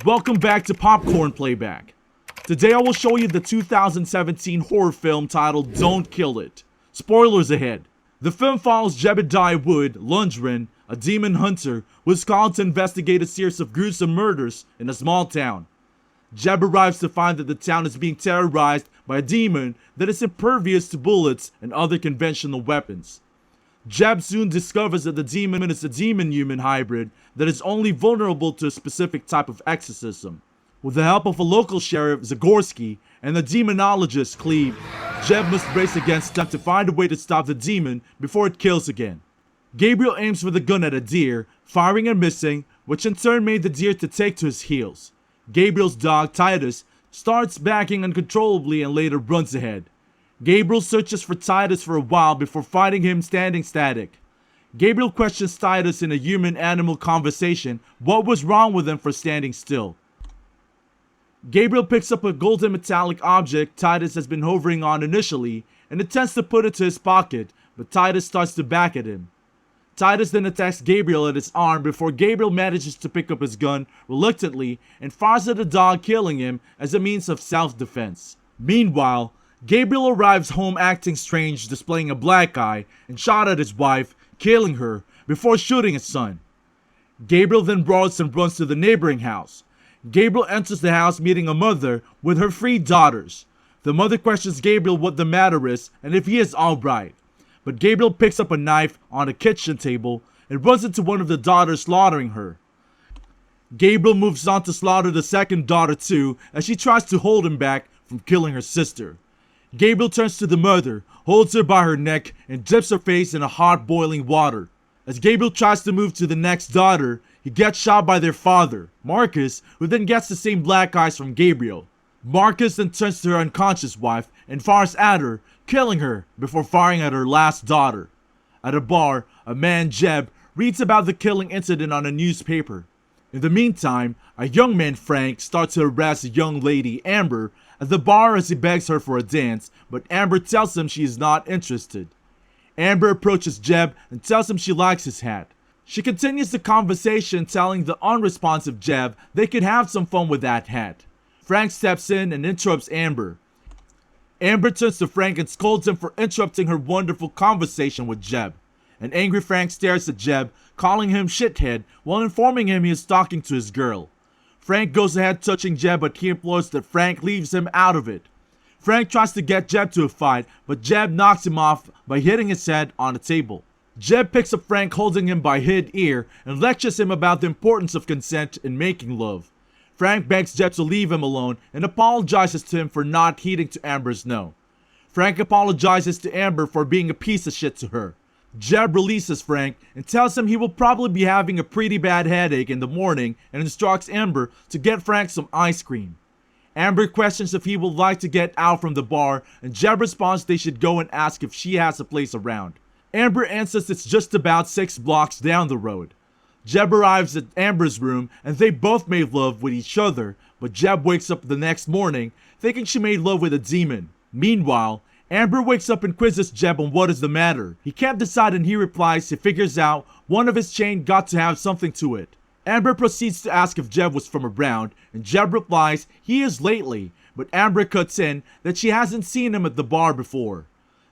Welcome back to Popcorn Playback. Today I will show you the 2017 horror film titled Don't Kill It. Spoilers ahead. The film follows Jebediah Wood Lundgren, a demon hunter who is called to investigate a series of gruesome murders in a small town. Jeb arrives to find that the town is being terrorized by a demon that is impervious to bullets and other conventional weapons. Jeb soon discovers that the demon is a demon-human hybrid that is only vulnerable to a specific type of exorcism. With the help of a local sheriff, Zagorski, and the demonologist, Cleve, Jeb must brace against them to find a way to stop the demon before it kills again. Gabriel aims with a gun at a deer, firing and missing, which in turn made the deer to take to his heels. Gabriel's dog, Titus, starts backing uncontrollably and later runs ahead. Gabriel searches for Titus for a while before finding him standing static. Gabriel questions Titus in a human-animal conversation what was wrong with him for standing still. Gabriel picks up a golden metallic object Titus has been hovering on initially and attempts to put it to his pocket, but Titus starts to back at him. Titus then attacks Gabriel at his arm before Gabriel manages to pick up his gun reluctantly and fires at the dog, killing him as a means of self-defense. Meanwhile, Gabriel arrives home acting strange, displaying a black eye, and shot at his wife, killing her before shooting his son. Gabriel then brawls and runs to the neighboring house. Gabriel enters the house meeting a mother with her 3 daughters. The mother questions Gabriel what the matter is and if he is alright. But Gabriel picks up a knife on a kitchen table and runs into one of the daughters, slaughtering her. Gabriel moves on to slaughter the second daughter too, as she tries to hold him back from killing her sister. Gabriel turns to the mother, holds her by her neck, and dips her face in a hot boiling water. As Gabriel tries to move to the next daughter, he gets shot by their father, Marcus, who then gets the same black eyes from Gabriel. Marcus then turns to her unconscious wife and fires at her, killing her before firing at her last daughter. At a bar, a man, Jeb, reads about the killing incident on a newspaper. In the meantime, a young man, Frank, starts to harass a young lady, Amber, at the bar as he begs her for a dance, but Amber tells him she is not interested. Amber approaches Jeb and tells him she likes his hat. She continues the conversation, telling the unresponsive Jeb they could have some fun with that hat. Frank steps in and interrupts Amber. Amber turns to Frank and scolds him for interrupting her wonderful conversation with Jeb. An angry Frank stares at Jeb, calling him shithead while informing him he is talking to his girl. Frank goes ahead touching Jeb, but he implores that Frank leaves him out of it. Frank tries to get Jeb to a fight, but Jeb knocks him off by hitting his head on a table. Jeb picks up Frank, holding him by his ear, and lectures him about the importance of consent in making love. Frank begs Jeb to leave him alone and apologizes to him for not heeding to Amber's no. Frank apologizes to Amber for being a piece of shit to her. Jeb releases Frank and tells him he will probably be having a pretty bad headache in the morning and instructs Amber to get Frank some ice cream. Amber questions if he would like to get out from the bar, and Jeb responds they should go and ask if she has a place around. Amber answers it's just about 6 blocks down the road. Jeb arrives at Amber's room and they both made love with each other, but Jeb wakes up the next morning thinking she made love with a demon. Meanwhile, Amber wakes up and quizzes Jeb on what is the matter. He can't decide and he replies he figures out one of his chain got to have something to it. Amber proceeds to ask if Jeb was from around, and Jeb replies he is lately, but Amber cuts in that she hasn't seen him at the bar before.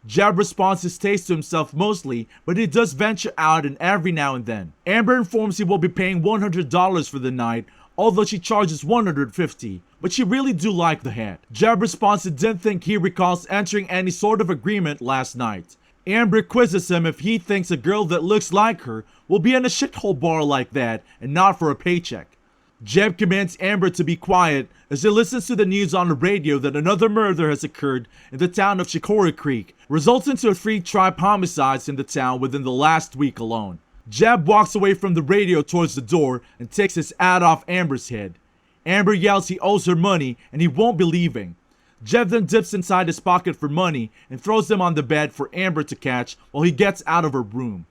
Jeb responds he stays to himself mostly, but he does venture out and every now and then. Amber informs he will be paying $100 for the night, although she charges $150, but she really do like the hat. Jeb responds he didn't think he recalls entering any sort of agreement last night. Amber quizzes him if he thinks a girl that looks like her will be in a shithole bar like that and not for a paycheck. Jeb commands Amber to be quiet as he listens to the news on the radio that another murder has occurred in the town of Chicory Creek, resulting to 3 tribe homicides in the town within the last week alone. Jeb walks away from the radio towards the door and takes his hat off Amber's head. Amber yells he owes her money and he won't be leaving. Jeb then dips inside his pocket for money and throws them on the bed for Amber to catch while he gets out of her room.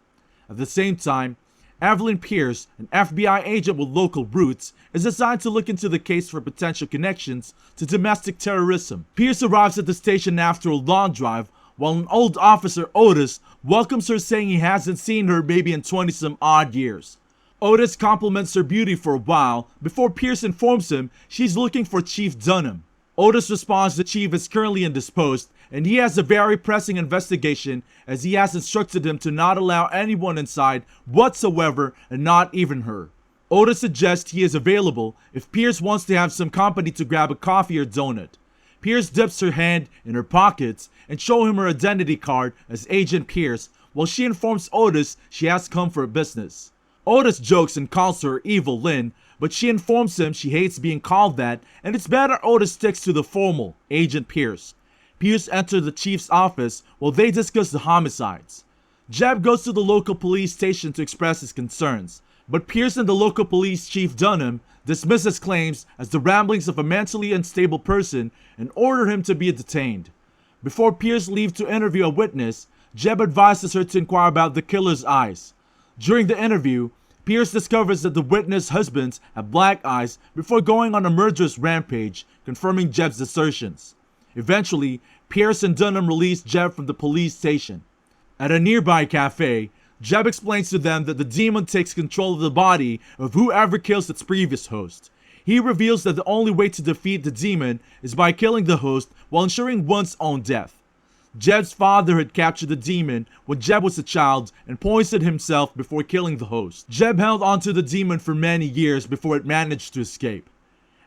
At the same time, Evelyn Pierce, an FBI agent with local roots, is assigned to look into the case for potential connections to domestic terrorism. Pierce arrives at the station after a long drive, while an old officer, Otis, welcomes her saying he hasn't seen her maybe in 20-some odd years. Otis compliments her beauty for a while before Pierce informs him she's looking for Chief Dunham. Otis responds that Chief is currently indisposed and he has a very pressing investigation as he has instructed him to not allow anyone inside whatsoever and not even her. Otis suggests he is available if Pierce wants to have some company to grab a coffee or donut. Pierce dips her hand in her pockets and shows him her identity card as Agent Pierce while she informs Otis she has come for business. Otis jokes and calls her Evil Lynn, but she informs him she hates being called that and it's better Otis sticks to the formal Agent Pierce. Pierce enters the chief's office while they discuss the homicides. Jeb goes to the local police station to express his concerns, but Pierce and the local police chief Dunham dismiss his claims as the ramblings of a mentally unstable person and order him to be detained. Before Pierce leaves to interview a witness, Jeb advises her to inquire about the killer's eyes. During the interview, Pierce discovers that the witness' husbands have black eyes before going on a murderous rampage, confirming Jeb's assertions. Eventually, Pierce and Dunham release Jeb from the police station. At a nearby cafe, Jeb explains to them that the demon takes control of the body of whoever kills its previous host. He reveals that the only way to defeat the demon is by killing the host while ensuring one's own death. Jeb's father had captured the demon when Jeb was a child and poisoned himself before killing the host. Jeb held onto the demon for many years before it managed to escape.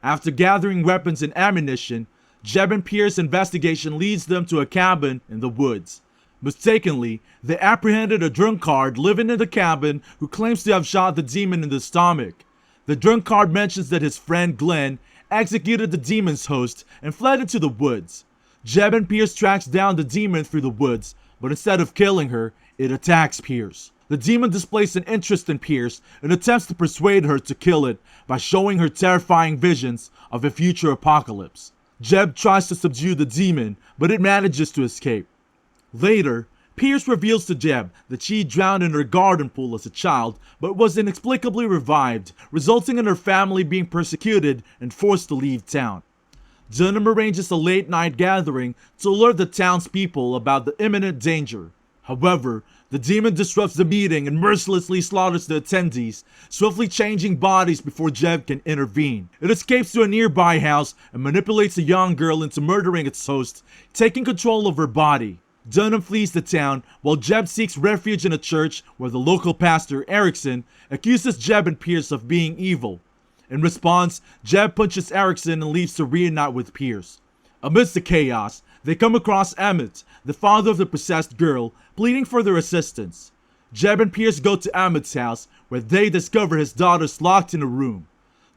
After gathering weapons and ammunition, Jeb and Pierce's investigation leads them to a cabin in the woods. Mistakenly, they apprehended a drunkard living in the cabin who claims to have shot the demon in the stomach. The drunkard mentions that his friend Glenn executed the demon's host and fled into the woods. Jeb and Pierce tracks down the demon through the woods, but instead of killing her, it attacks Pierce. The demon displays an interest in Pierce and attempts to persuade her to kill it by showing her terrifying visions of a future apocalypse. Jeb tries to subdue the demon, but it manages to escape. Later, Pierce reveals to Jeb that she drowned in her garden pool as a child, but was inexplicably revived, resulting in her family being persecuted and forced to leave town. Dunham arranges a late-night gathering to alert the townspeople about the imminent danger. However, the demon disrupts the meeting and mercilessly slaughters the attendees, swiftly changing bodies before Jeb can intervene. It escapes to a nearby house and manipulates a young girl into murdering its host, taking control of her body. Dunham flees the town while Jeb seeks refuge in a church where the local pastor, Erickson, accuses Jeb and Pierce of being evil. In response, Jeb punches Erickson and leaves to reunite with Pierce. Amidst the chaos, they come across Emmett, the father of the possessed girl, pleading for their assistance. Jeb and Pierce go to Emmett's house, where they discover his daughters locked in a room.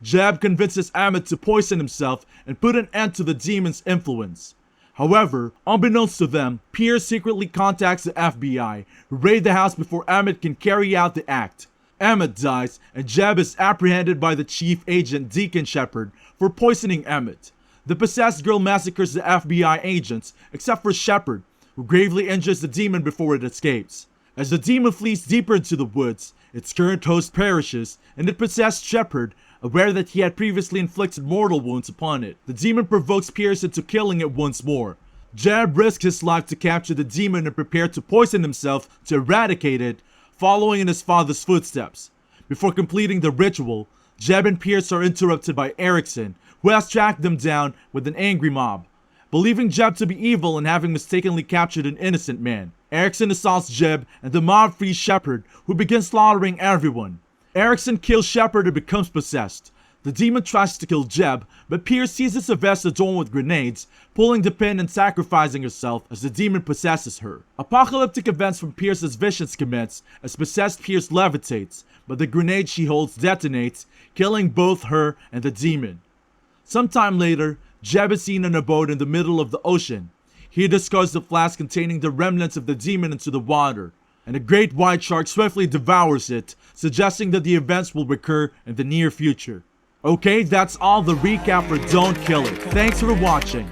Jeb convinces Emmett to poison himself and put an end to the demon's influence. However, unbeknownst to them, Pierce secretly contacts the FBI, who raid the house before Emmett can carry out the act. Emmett dies, and Jeb is apprehended by the chief agent Deacon Shepard for poisoning Emmett. The possessed girl massacres the FBI agents, except for Shepard, who gravely injures the demon before it escapes. As the demon flees deeper into the woods, its current host perishes, and it possessed Shepard, aware that he had previously inflicted mortal wounds upon it. The demon provokes Pierce into killing it once more. Jeb risks his life to capture the demon and prepare to poison himself to eradicate it, following in his father's footsteps. Before completing the ritual, Jeb and Pierce are interrupted by Erickson, who has tracked them down with an angry mob. Believing Jeb to be evil and having mistakenly captured an innocent man, Erickson assaults Jeb and the mob frees Shepard, who begins slaughtering everyone. Erickson kills Shepard and becomes possessed. The demon tries to kill Jeb, but Pierce seizes Sylvester Dawn with grenades, pulling the pin and sacrificing herself as the demon possesses her. Apocalyptic events from Pierce's visions commence as possessed Pierce levitates, but the grenade she holds detonates, killing both her and the demon. Sometime later, Jeb is seen in a boat in the middle of the ocean. He discards the flask containing the remnants of the demon into the water, and a great white shark swiftly devours it, suggesting that the events will recur in the near future. Okay, that's all the recap for Don't Kill It. Thanks for watching.